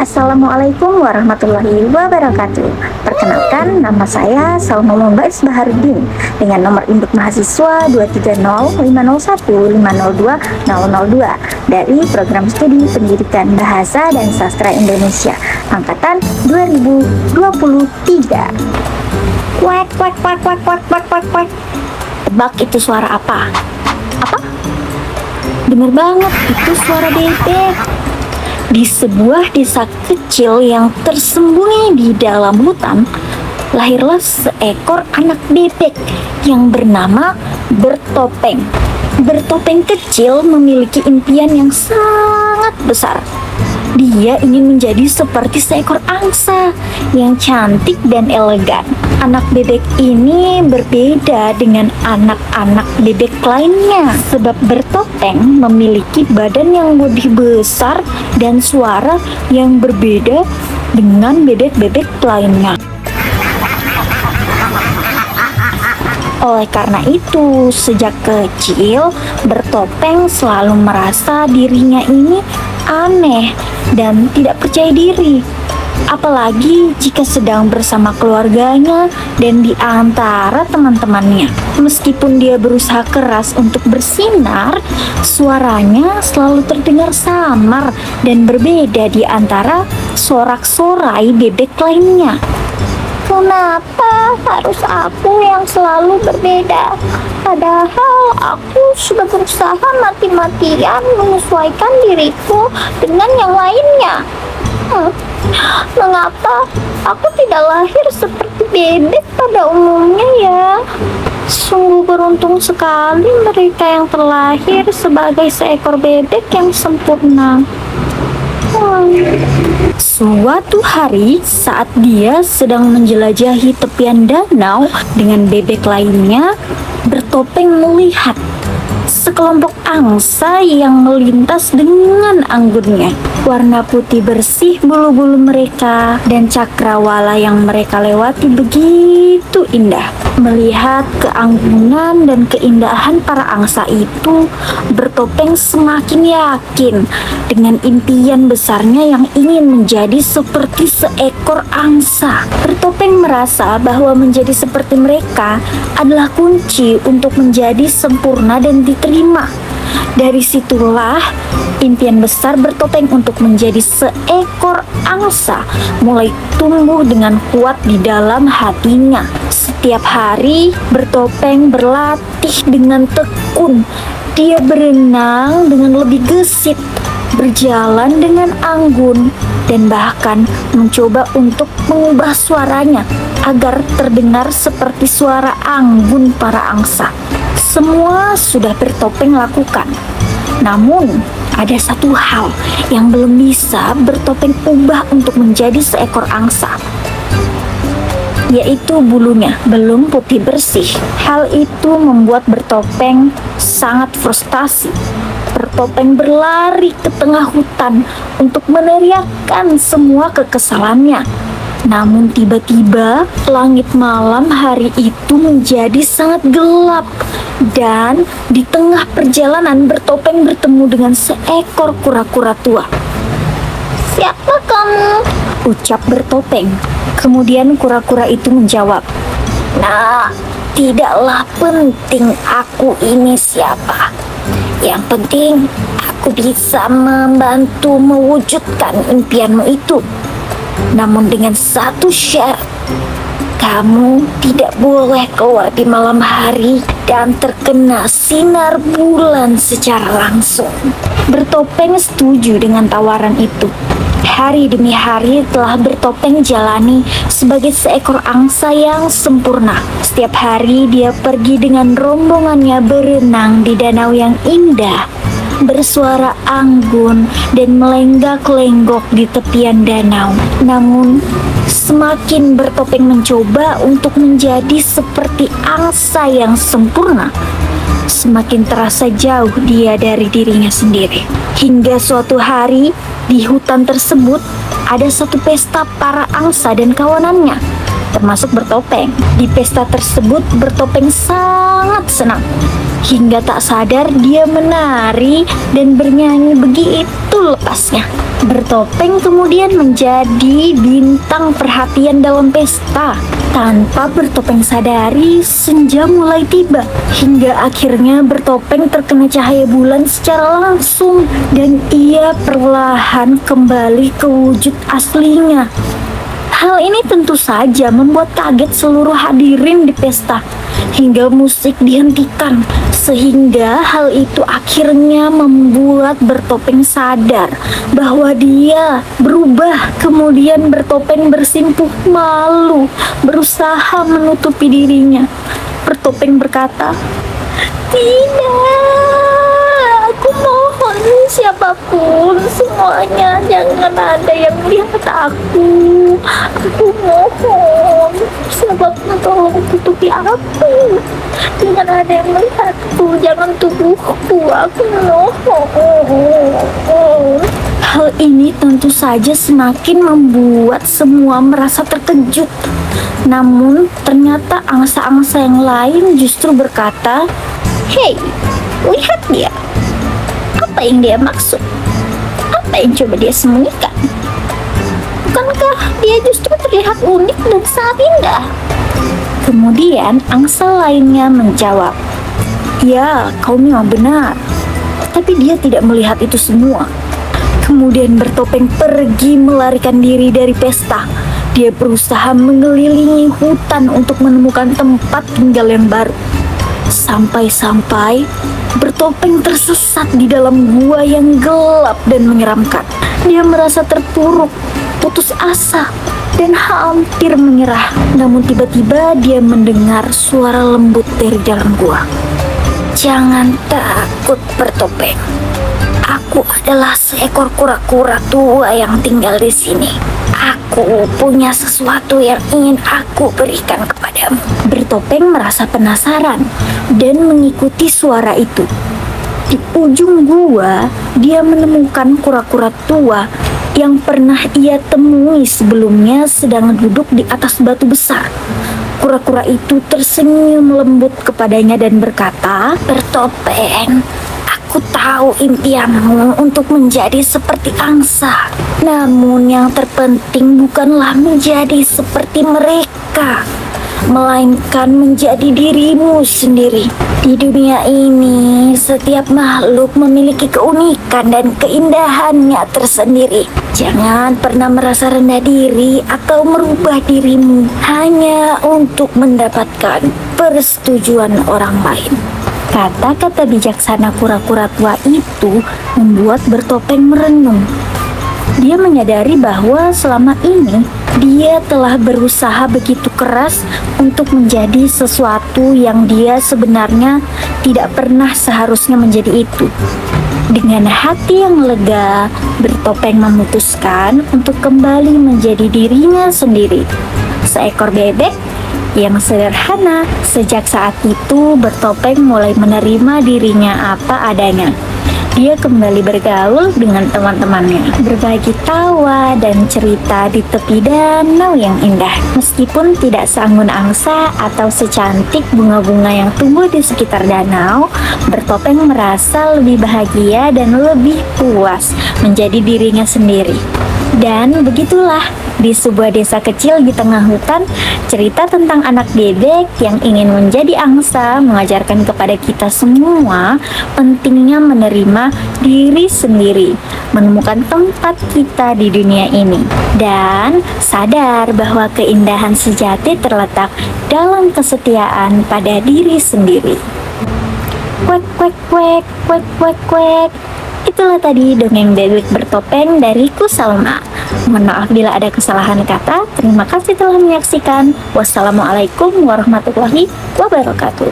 Assalamualaikum warahmatullahi wabarakatuh. Perkenalkan, nama saya Salma Mumbais Baharudin dengan nomor induk mahasiswa 2305001502002 dari Program Studi Pendidikan Bahasa dan Sastra Indonesia angkatan 2023. Wek wek wek wek wek wek wek wek. Tebak itu suara apa? Apa? Bener banget, itu suara bebek. Di sebuah desa kecil yang tersembunyi di dalam hutan, lahirlah seekor anak bebek yang bernama Bertopeng. Bertopeng kecil memiliki impian yang sangat besar. Dia ingin menjadi seperti seekor angsa yang cantik dan elegan. Anak bebek ini berbeda dengan anak-anak bebek lainnya sebab Bertopeng memiliki badan yang lebih besar dan suara yang berbeda dengan bebek-bebek lainnya. Oleh karena itu, sejak kecil Bertopeng selalu merasa dirinya ini aneh dan tidak percaya diri. Apalagi jika sedang bersama keluarganya dan di antara teman-temannya. Meskipun dia berusaha keras untuk bersinar, suaranya selalu terdengar samar dan berbeda di antara sorak-sorai bebek lainnya. Kenapa harus aku yang selalu berbeda? Padahal aku sudah berusaha mati-matian menyesuaikan diriku dengan yang lainnya. Mengapa aku tidak lahir seperti bebek pada umumnya ya? Sungguh beruntung sekali mereka yang terlahir sebagai seekor bebek yang sempurna. Suatu hari saat dia sedang menjelajahi tepian danau dengan bebek lainnya, Bertopeng melihat sekelompok angsa yang melintas dengan anggunnya. Warna putih bersih bulu-bulu mereka dan cakrawala yang mereka lewati begitu indah. Melihat keanggunan dan keindahan para angsa itu, Bertopeng semakin yakin dengan impian besarnya yang ingin menjadi seperti seekor angsa. Bertopeng merasa bahwa menjadi seperti mereka adalah kunci untuk menjadi sempurna dan diterima. Dari situlah impian besar Bertopeng untuk menjadi seekor angsa mulai tumbuh dengan kuat di dalam hatinya. Setiap hari Bertopeng berlatih dengan tekun. Dia berenang dengan lebih gesit, berjalan dengan anggun, dan bahkan mencoba untuk mengubah suaranya agar terdengar seperti suara anggun para angsa. Semua sudah Bertopeng lakukan. Namun, ada satu hal yang belum bisa Bertopeng ubah untuk menjadi seekor angsa, yaitu bulunya belum putih bersih. Hal itu membuat Bertopeng sangat frustasi. Bertopeng berlari ke tengah hutan untuk meneriakkan semua kekesalannya. Namun tiba-tiba langit malam hari itu menjadi sangat gelap, dan di tengah perjalanan Bertopeng bertemu dengan seekor kura-kura tua. "Siapa kamu?" ucap Bertopeng. Kemudian kura-kura itu menjawab, "Nah, tidaklah penting aku ini siapa. Yang penting aku bisa membantu mewujudkan impianmu itu. Namun dengan satu syarat, kamu tidak boleh keluar di malam hari dan terkena sinar bulan secara langsung." Bertopeng setuju dengan tawaran itu. Hari demi hari telah Bertopeng jalani sebagai seekor angsa yang sempurna. Setiap hari dia pergi dengan rombongannya berenang di danau yang indah, bersuara anggun dan melenggak-lenggok di tepian danau. Namun, semakin Bertopeng mencoba untuk menjadi seperti angsa yang sempurna, semakin terasa jauh dia dari dirinya sendiri. Hingga suatu hari, di hutan tersebut ada satu pesta para angsa dan kawanannya, termasuk Bertopeng. Di pesta tersebut Bertopeng sangat senang. Hingga tak sadar dia menari dan bernyanyi begitu lepasnya. Bertopeng kemudian menjadi bintang perhatian dalam pesta. Tanpa Bertopeng sadari, senja mulai tiba. Hingga akhirnya Bertopeng terkena cahaya bulan secara langsung. Dan ia perlahan kembali ke wujud aslinya. Hal ini tentu saja membuat kaget seluruh hadirin di pesta, hingga musik dihentikan. Sehingga hal itu akhirnya membuat Bertopeng sadar bahwa dia berubah. Kemudian Bertopeng bersimpuh malu, berusaha menutupi dirinya. Bertopeng berkata, "Tidak, aku mohon siapapun, semuanya jangan ada yang melihat aku. Aku mohon, siapapun tolong tutupi aku. Jangan ada yang melihatku, jangan tubuhku, aku mohon." Hal ini tentu saja semakin membuat semua merasa terkejut. Namun ternyata angsa-angsa yang lain justru berkata, "Hei, lihat dia. Apa yang dia maksud? Apa yang coba dia sembunyikan? Bukankah dia justru terlihat unik dan sangat indah?" Kemudian angsa lainnya menjawab, "Ya, kau memang benar. Tapi dia tidak melihat itu semua." Kemudian Bertopeng pergi melarikan diri dari pesta. Dia berusaha mengelilingi hutan untuk menemukan tempat tinggal yang baru. Sampai-sampai Bertopeng tersesat di dalam gua yang gelap dan menyeramkan. Dia merasa terpuruk, putus asa, dan hampir menyerah. Namun tiba-tiba dia mendengar suara lembut dari dalam gua. "Jangan takut, Bertopeng. Aku adalah seekor kura-kura tua yang tinggal di sini. Aku punya sesuatu yang ingin aku berikan kepadamu." Bertopeng merasa penasaran dan mengikuti suara itu. Di ujung gua, dia menemukan kura-kura tua yang pernah ia temui sebelumnya sedang duduk di atas batu besar. Kura-kura itu tersenyum lembut kepadanya dan berkata, "Bertopeng, aku tahu impianmu untuk menjadi seperti angsa. Namun yang terpenting bukanlah menjadi seperti mereka, melainkan menjadi dirimu sendiri. Di dunia ini, setiap makhluk memiliki keunikan dan keindahannya tersendiri. Jangan pernah merasa rendah diri atau merubah dirimu hanya untuk mendapatkan persetujuan orang lain." Kata-kata bijaksana kura-kura tua itu membuat Bertopeng merenung. Dia menyadari bahwa selama ini dia telah berusaha begitu keras untuk menjadi sesuatu yang dia sebenarnya tidak pernah seharusnya menjadi itu. Dengan hati yang lega, Bertopeng memutuskan untuk kembali menjadi dirinya sendiri, seekor bebek yang sederhana. Sejak saat itu, Bertopeng mulai menerima dirinya apa adanya. Dia kembali bergaul dengan teman-temannya, berbagi tawa dan cerita di tepi danau yang indah. Meskipun tidak seanggun angsa atau secantik bunga-bunga yang tumbuh di sekitar danau, Bertopeng merasa lebih bahagia dan lebih puas menjadi dirinya sendiri. Dan begitulah, di sebuah desa kecil di tengah hutan, cerita tentang anak bebek yang ingin menjadi angsa mengajarkan kepada kita semua pentingnya menerima diri sendiri, menemukan tempat kita di dunia ini, dan sadar bahwa keindahan sejati terletak dalam kesetiaan pada diri sendiri. Kuek kuek kuek kuek kuek kuek. Itulah tadi dongeng bebek bertopeng dariku Salma. Mohon maaf bila ada kesalahan kata. Terima kasih telah menyaksikan. Wassalamualaikum warahmatullahi wabarakatuh.